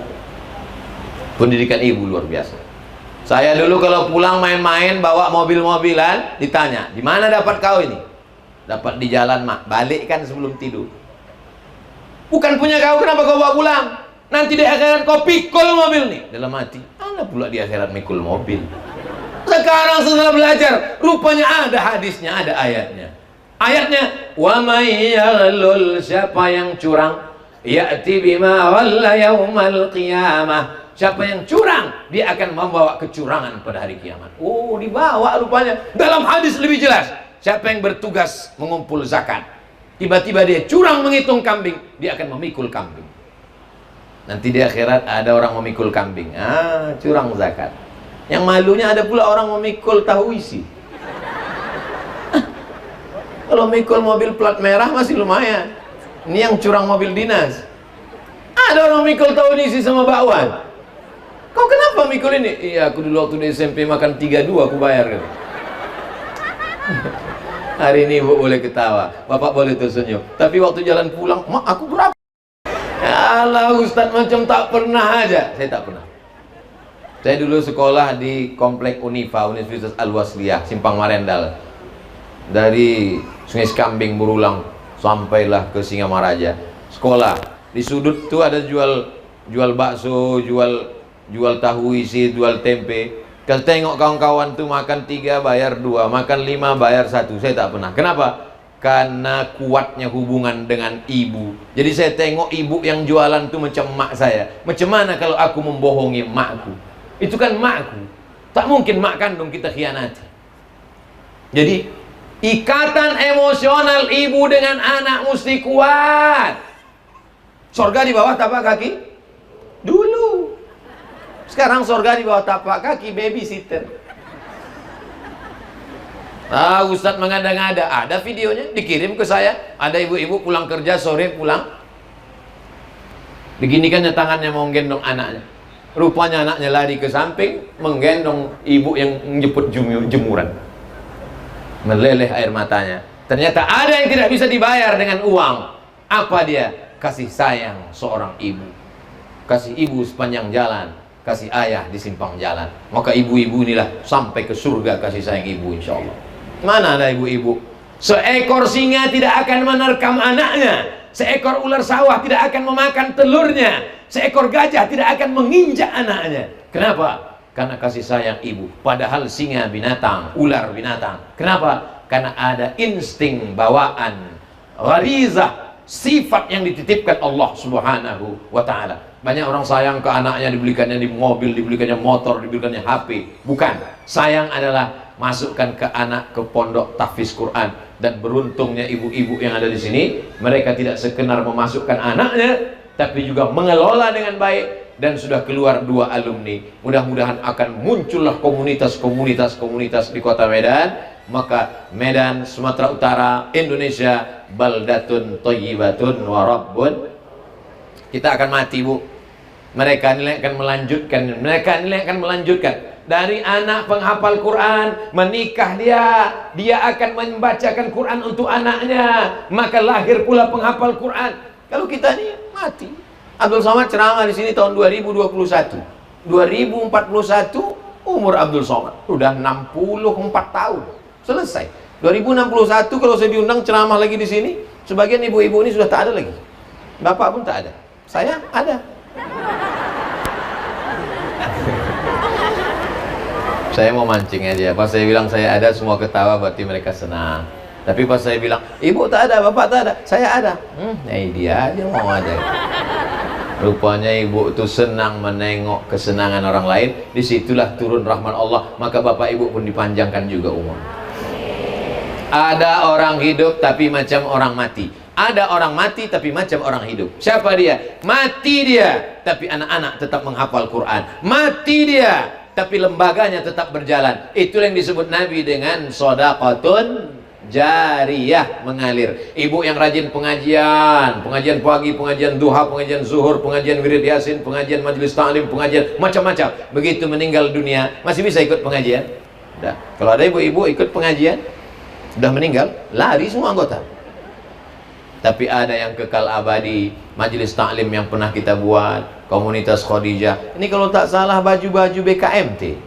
Pendidikan ibu luar biasa. Saya dulu kalau pulang main-main bawa mobil-mobilan, ditanya, di mana dapat kau ini? Dapat di jalan mak, balikkan sebelum tidur. Bukan punya kau, kenapa kau bawa pulang? Nanti di akhirat kau pikul mobil nih. Dalam hati, ana pula di akhirat mikul mobil. Sekarang setelah belajar, rupanya ada hadisnya, ada ayatnya. Ayatnya, wa may yaghlul, siapa yang curang, ya'ti bima ghalla yaumal qiyamah. Siapa yang curang, dia akan membawa kecurangan pada hari kiamat. Oh, dibawa rupanya. Dalam hadis lebih jelas, siapa yang bertugas mengumpul zakat, tiba-tiba dia curang menghitung kambing, dia akan memikul kambing. Nanti di akhirat ada orang memikul kambing. Curang zakat. Yang malunya ada pula orang memikul tahu isi. Kalau mikul mobil plat merah masih lumayan. Ini yang curang mobil dinas. Ada orang mikul tahu isi sama bakwan. Kau kenapa mikul ini? Iya, aku dulu waktu di SMP makan 32 aku bayar kan. Hari ini ibu boleh ketawa, bapak boleh tersenyum. Tapi waktu jalan pulang, mak aku berapa? Alah Ustadz macam tak pernah aja. Saya tak pernah. Saya dulu sekolah di komplek Unifa, Universitas Al-Wasliyah, Simpang Marendal. Dari Sungai Sekambing berulang sampailah ke Singamaraja. Sekolah di sudut tuh ada jual bakso, jual tahu isi, jual tempe. Kalau tengok kawan-kawan tuh makan 3 bayar 2, makan 5 bayar 1. Saya tak pernah. Kenapa? Karena kuatnya hubungan dengan ibu. Jadi saya tengok ibu yang jualan tuh macam mak saya. Macam mana kalau aku membohongi makku? Itu kan makku. Tak mungkin mak kandung kita khianati. Jadi ikatan emosional ibu dengan anak mesti kuat. Sorga di bawah tapak kaki dulu. Sekarang sorga di bawah tapak kaki babysitter. Ustadz mengada-ngada. Ada videonya dikirim ke saya. Ada ibu-ibu pulang kerja sore pulang, beginikannya tangannya mau gendong anaknya. Rupanya anaknya lari ke samping menggendong ibu yang menjemput jemuran. Meleleh air matanya. Ternyata ada yang tidak bisa dibayar dengan uang. Apa dia? Kasih sayang seorang ibu. Kasih ibu sepanjang jalan, kasih ayah di simpang jalan. Maka ibu-ibu inilah sampai ke surga kasih sayang ibu, insya Allah. Mana ada ibu-ibu? Seekor singa tidak akan menerkam anaknya. Seekor ular sawah tidak akan memakan telurnya. Seekor gajah tidak akan menginjak anaknya. Kenapa? Karena kasih sayang ibu. Padahal singa binatang, ular binatang. Kenapa? Karena ada insting bawaan, gharizah, sifat yang dititipkan Allah Subhanahu wa ta'ala. Banyak orang sayang ke anaknya, dibelikannya di mobil, dibelikannya motor, dibelikannya HP. Bukan. Sayang adalah masukkan ke anak ke pondok tahfiz Quran. Dan beruntungnya ibu-ibu yang ada di sini, mereka tidak sekedar memasukkan anaknya, tapi juga mengelola dengan baik. Dan sudah keluar 2 alumni. Mudah-mudahan akan muncullah komunitas di kota Medan. Maka Medan, Sumatera Utara, Indonesia, baldatun thayyibatun wa rabbun. Kita akan mati, Bu. Mereka nilai akan melanjutkan. Dari anak penghafal Quran, menikah dia akan membacakan Quran untuk anaknya, maka lahir pula penghafal Quran. Kalau kita ini mati. Abdul Somad ceramah di sini tahun 2021. 2041 umur Abdul Somad sudah 64 tahun. Selesai. 2061 kalau saya diundang ceramah lagi di sini, sebagian ibu-ibu ini sudah tak ada lagi. Bapak pun tak ada. Saya ada. Saya mau mancing aja. Pas saya bilang saya ada, semua ketawa, berarti mereka senang. Tapi pas saya bilang, ibu tak ada, bapak tak ada, saya ada. Dia aja mau ada. Rupanya ibu itu senang menengok kesenangan orang lain. Disitulah turun rahmat Allah. Maka bapak ibu pun dipanjangkan juga umur. Ada orang hidup tapi macam orang mati. Ada orang mati tapi macam orang hidup. Siapa dia? Mati dia, tapi anak-anak tetap menghafal Quran. Mati dia, tapi lembaganya tetap berjalan. Itulah yang disebut Nabi dengan shadaqatun jariyah, mengalir. Ibu yang rajin pengajian pagi, pengajian duha, pengajian zuhur, pengajian wirid yasin, pengajian majelis ta'lim, pengajian macam-macam. Begitu meninggal dunia, masih bisa ikut pengajian? Udah. Kalau ada ibu-ibu ikut pengajian, sudah meninggal, lari semua anggota. Tapi ada yang kekal abadi, majelis taklim yang pernah kita buat, komunitas Khadijah. Ini kalau tak salah baju-baju BKMT,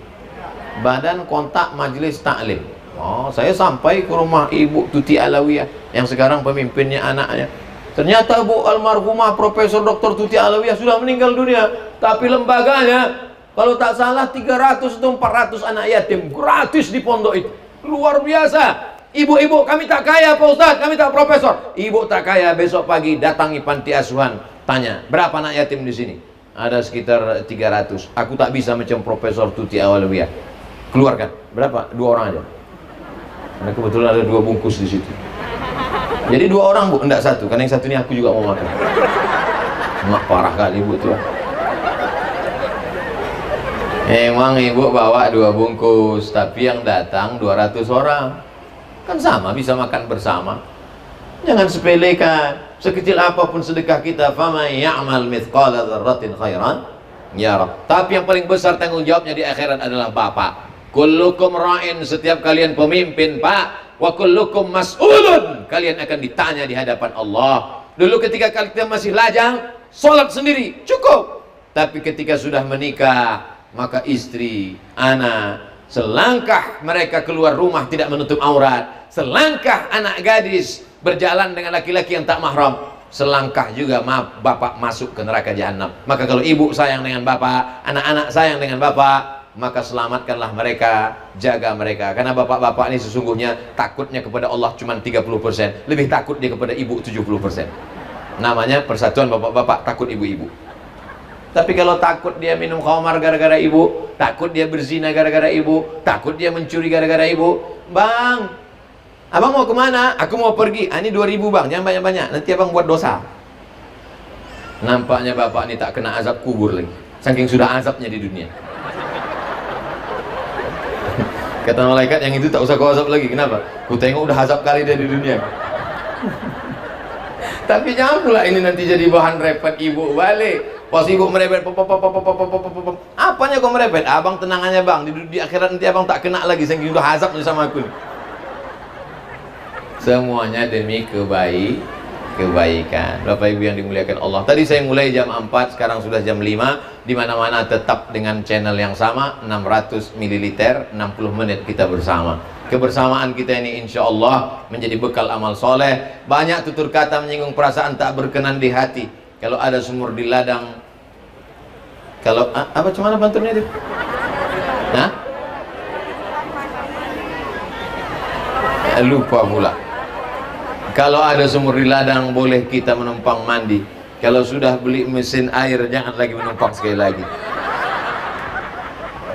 Badan Kontak Majelis Taklim. Oh, saya sampai ke rumah Ibu Tuti Alawiyah yang sekarang pemimpinnya anaknya. Ternyata Bu almarhumah Profesor Dr. Tuti Alawiyah sudah meninggal dunia, tapi lembaganya kalau tak salah 300 atau 400 anak yatim gratis di pondok itu. Luar biasa. Ibu-ibu, kami tak kaya Pak Ustadz, kami tak profesor. Ibu tak kaya, besok pagi datangi panti asuhan, tanya, berapa anak yatim di sini? Ada sekitar 300. Aku tak bisa macam Profesor Tuti Alawiyah. Keluarkan, berapa? 2 orang aja. Karena kebetulan ada 2 bungkus di situ. Jadi 2 orang, Bu, enggak 1, karena yang 1 ini aku juga mau makan. Mak parah kali Ibu tuh. Emang Ibu bawa 2 bungkus, tapi yang datang 200 orang. Kan sama, bisa makan bersama. Jangan sepelekan. Sekecil apapun sedekah kita, faman ya'mal mithqala dzarratin khairan Ya Rabb. Tapi yang paling besar tanggung jawabnya di akhirat adalah bapak. Kullukum ra'in, setiap kalian pemimpin pak, wa kullukum mas'ulun, kalian akan ditanya di hadapan Allah. Dulu ketika kalian masih lajang, sholat sendiri cukup. Tapi ketika sudah menikah, maka istri, anak, selangkah mereka keluar rumah tidak menutup aurat, selangkah anak gadis berjalan dengan laki-laki yang tak mahram, selangkah juga bapak masuk ke neraka jahanam. Maka kalau ibu sayang dengan bapak, anak-anak sayang dengan bapak, maka selamatkanlah mereka, jaga mereka. Karena bapak-bapak ini sesungguhnya takutnya kepada Allah cuma 30%, lebih takut dia kepada ibu 70%. Namanya persatuan bapak-bapak takut ibu-ibu. Tapi kalau takut dia minum khamar gara-gara ibu, takut dia berzina gara-gara ibu, takut dia mencuri gara-gara ibu, bang, abang mau kemana? Aku mau pergi. Ini 2.000 bang, jangan banyak-banyak, nanti abang buat dosa. Nampaknya bapak ini tak kena azab kubur lagi, saking sudah azabnya di dunia. Kata malaikat, yang itu tak usah kau azab lagi. Kenapa? Ku tengok udah azab kali dia di dunia. Tapi jangan pula ini nanti jadi bahan repot ibu balik. Pas ibu merepet, apanya kau merepet? Abang tenangannya bang, di akhirat nanti abang tak kena lagi, saking udah azab sama aku. Semuanya demi kebaikan. Bapak Ibu yang dimuliakan Allah. Tadi saya mulai jam 4, sekarang sudah jam 5. Di mana-mana tetap dengan channel yang sama, 600 ml, 60 menit kita bersama. Kebersamaan kita ini insya Allah menjadi bekal amal soleh. Banyak tutur kata menyinggung perasaan tak berkenan di hati. Kalau ada sumur di ladang, kalau apa cuman bantunya itu? Nah? Lupa pula. Kalau ada sumur di ladang, boleh kita menumpang mandi. Kalau sudah beli mesin air, jangan lagi menumpang sekali lagi.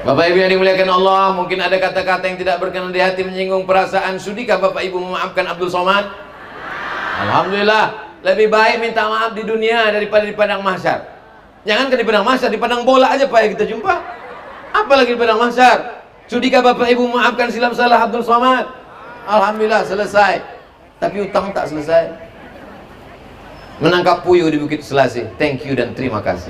Bapak Ibu yang dimuliakan Allah, mungkin ada kata-kata yang tidak berkenan di hati menyinggung perasaan. Sudikah Bapak Ibu memaafkan Abdul Somad? Alhamdulillah. Lebih baik minta maaf di dunia daripada di padang mahsyar. Jangan ke di padang mahsyar, di padang bola aja Pak ya kita jumpa. Apalagi di padang mahsyar. Sudikah Bapak Ibu memaafkan silap salah Abdul Somad? Alhamdulillah selesai. Tapi utang tak selesai. Menangkap puyuh di Bukit Selasih. Thank you dan terima kasih.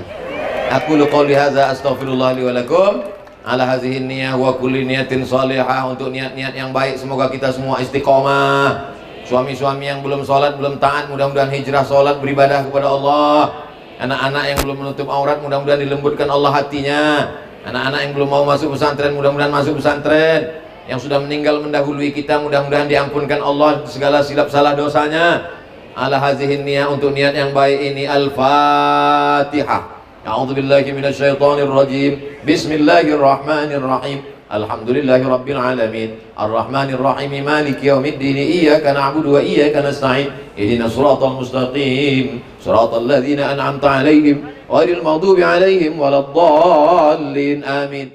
Aku qouli hadza astaghfirullah li wa lakum ala hadhihi niyyah wa kulli niyatin shalihah. Untuk niat-niat yang baik, semoga kita semua istiqomah. Suami-suami yang belum sholat, belum taat, mudah-mudahan hijrah sholat, beribadah kepada Allah. Anak-anak yang belum menutup aurat, mudah-mudahan dilembutkan Allah hatinya. Anak-anak yang belum mau masuk pesantren, mudah-mudahan masuk pesantren. Yang sudah meninggal mendahului kita, mudah-mudahan diampunkan Allah segala silap salah dosanya. Ala hazihin niyah, untuk niat yang baik ini. Al-Fatihah. A'udzubillahi minasyaitonir rajim. Bismillahirrahmanirrahim. Alhamdulillahi Rabbil Alamin. Ar-Rahmanir Rahim. Maliki yaumiddin. Iyyaka na'budu wa iyyaka nasta'in. Ihdinas siratal mustaqim. Siratal ladzina an'amta 'alaihim ghairil maghdubi 'alaihim waladdallin. Amin.